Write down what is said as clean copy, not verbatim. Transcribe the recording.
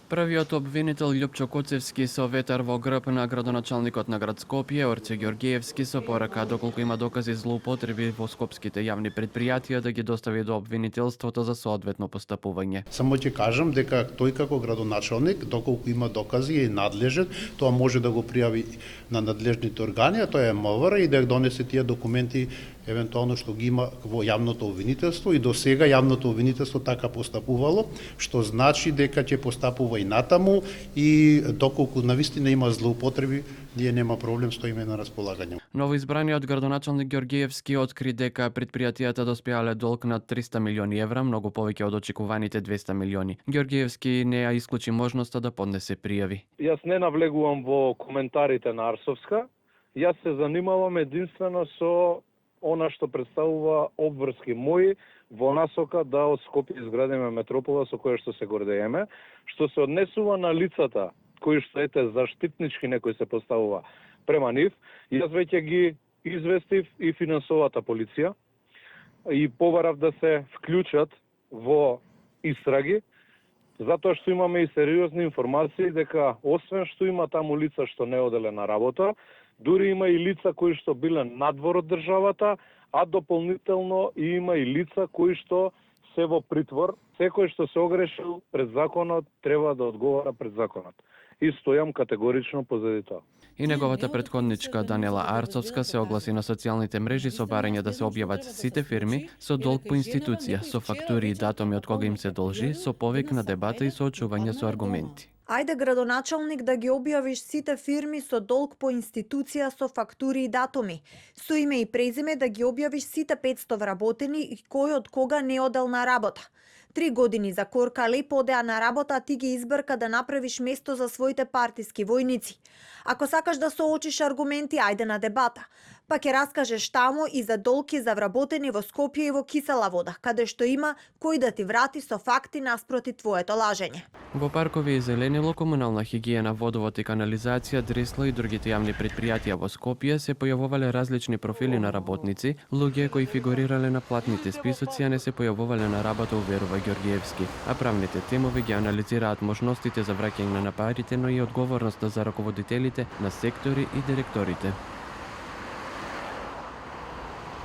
Првиот обвинител Љупчо Коцевски со ветар во грб на градоначалникот на град Скопје Орце Ѓоргиевски со порака доколку има докази злоупотреби во скопските јавни предпријатија да ги достави до обвинителството за соодветно постапување. Само ќе кажам дека тој како градоначалник, доколку има докази и е надлежен, тоа може да го пријави на надлежните органи, а тоа е МВР и да донесе тие документи евентуално што ги има во јавното обвинителство и до сега јавното обвинителство така постапувало, што значи дека ќе постапува и натаму и доколку навистина има злоупотреби, ние нема проблем, стоиме на располагање. Новоизбраниот градоначалник Ѓоргиевски откри дека предпријатијата доспеале долг на 300 милиони евра, многу повеќе од очекуваните 200 милиони. Ѓоргиевски не ја исклучи можноста да поднесе пријави. Јас не навлегувам во коментарите на Арсовска. Јас се занимавам единствено со она што представува обврски мои во насока да од Скопје изградиме метропола со која што се гордееме, што се однесува на лицата кои што заштитнички некој се поставува према нив. Јас веќе ги известив и финансовата полиција и побарав да се вклучат во истраги, затоа што имаме и сериозни информации дека освен што има таму лица што не оделе на работа, дури има и лица кои што биле надвор од државата, а дополнително има и лица кои што се во притвор. Секој што се огрешил пред законот треба да одговара пред законот. И стојам категорично позади тоа. И неговата претходничка Даниела Арцовска се огласи на социјалните мрежи со барање да се објават сите фирми со долг по институција, со фактури и датуми од кога им се должи, со повик на дебата и соочување со аргументи. Ајде градоначалник да ги објавиш сите фирми со долг по институција со фактури и датуми. Со име и презиме да ги објавиш сите 500 вработени и кој од кога не одел на работа. 3 години за Корка лепо одеа на работа, а ти ги избрка да направиш место за своите партиски војници. Ако сакаш да соочиш аргументи, ајде на дебата. Па ќе раскажеш таму и за долг и за вработени во Скопје и во Кисела Вода, каде што има кој да ти врати со факти наспроти твоето лажење. Во паркови и зеленило, комунална хигиена, водовод и канализација, Дресло и другите јавни предпријатија во Скопје се појавувале различни профили на работници, луѓе кои фигурирале на платните списоци, а не се појавувале на работа, уверува Ѓоргиевски. А правните темови ги анализираат можностите за враќање на парите, но и одговорноста за раководителите на сектори и директорите.